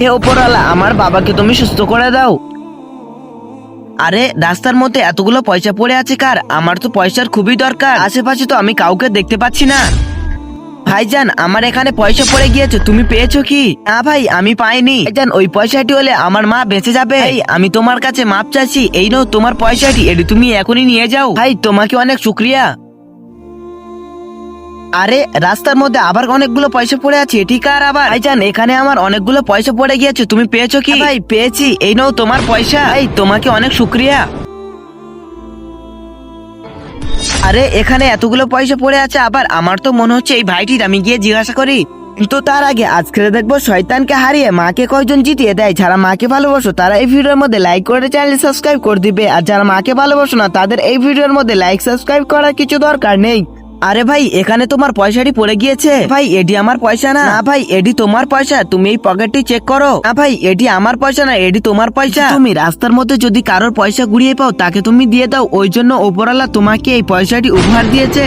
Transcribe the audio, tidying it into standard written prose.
হে ওপরওয়ালা, আমার বাবাকে তুমি সুস্থ করে দাও। আরে রাস্তার মধ্যে এতগুলো পয়সা পড়ে আছে কার? আমার তো পয়সার খুবই দরকার, আশেপাশে তো আমি কাউকে দেখতে পাচ্ছি না। ভাইজান, আমার এখানে পয়সা পড়ে গিয়েছে, তুমি পেয়েছো কি? না ভাই, আমি পাইনি। ভাইজান, ওই পয়সাটি হলে আমার মা বেঁচে যাবে। ভাই, আমি তোমার কাছে মাপ চাইছি, এই নাও তোমার পয়সাটি, এটি তুমি এখনই নিয়ে যাও। ভাই, তোমাকে অনেক শুক্রিয়া। আরে রাস্তার মধ্যে আবার অনেকগুলো পয়সা পড়ে আছে, এটি কার আবার? ভাইজান, এখানে আমার অনেকগুলো পয়সা পড়ে গিয়েছে, তুমি পেয়েছো কি? ভাই পেয়েছি, এই নাও তোমার পয়সা। ভাই, তোমাকে অনেক শুক্রিয়া। আরে এখানে এতগুলো পয়সা পড়ে আছে আবার, আমার তো মনে হচ্ছে এই ভাইটির, আমি গিয়ে জিজ্ঞাসা করি। কিন্তু তার আগে আজকে দেখবো শয়তানকে হারিয়ে মাকে কয়জন জিতিয়ে দেয়। যারা মাকে ভালোবাসো তারা এই ভিডিওর মধ্যে লাইক করে চ্যানেল সাবস্ক্রাইব করে দিবে, আর যারা মাকে ভালোবাসো না তাদের এই ভিডিওর মধ্যে লাইক সাবস্ক্রাইব করার কিছু দরকার নেই। আরে ভাই, এখানে তোমার পয়সাটি পড়ে গিয়েছে। ভাই, এটি আমার পয়সা না। না ভাই, এটি তোমার পয়সা, তুমি এই পকেটটি চেক করো। না ভাই, এটি আমার পয়সা না, এটি তোমার পয়সা। তুমি রাস্তার মধ্যে যদি কারোর পয়সা কুড়িয়ে পাও তাকে তুমি দিয়ে দাও, ওই জন্য ওপরওয়ালা তোমাকে এই পয়সাটি উপহার দিয়েছে।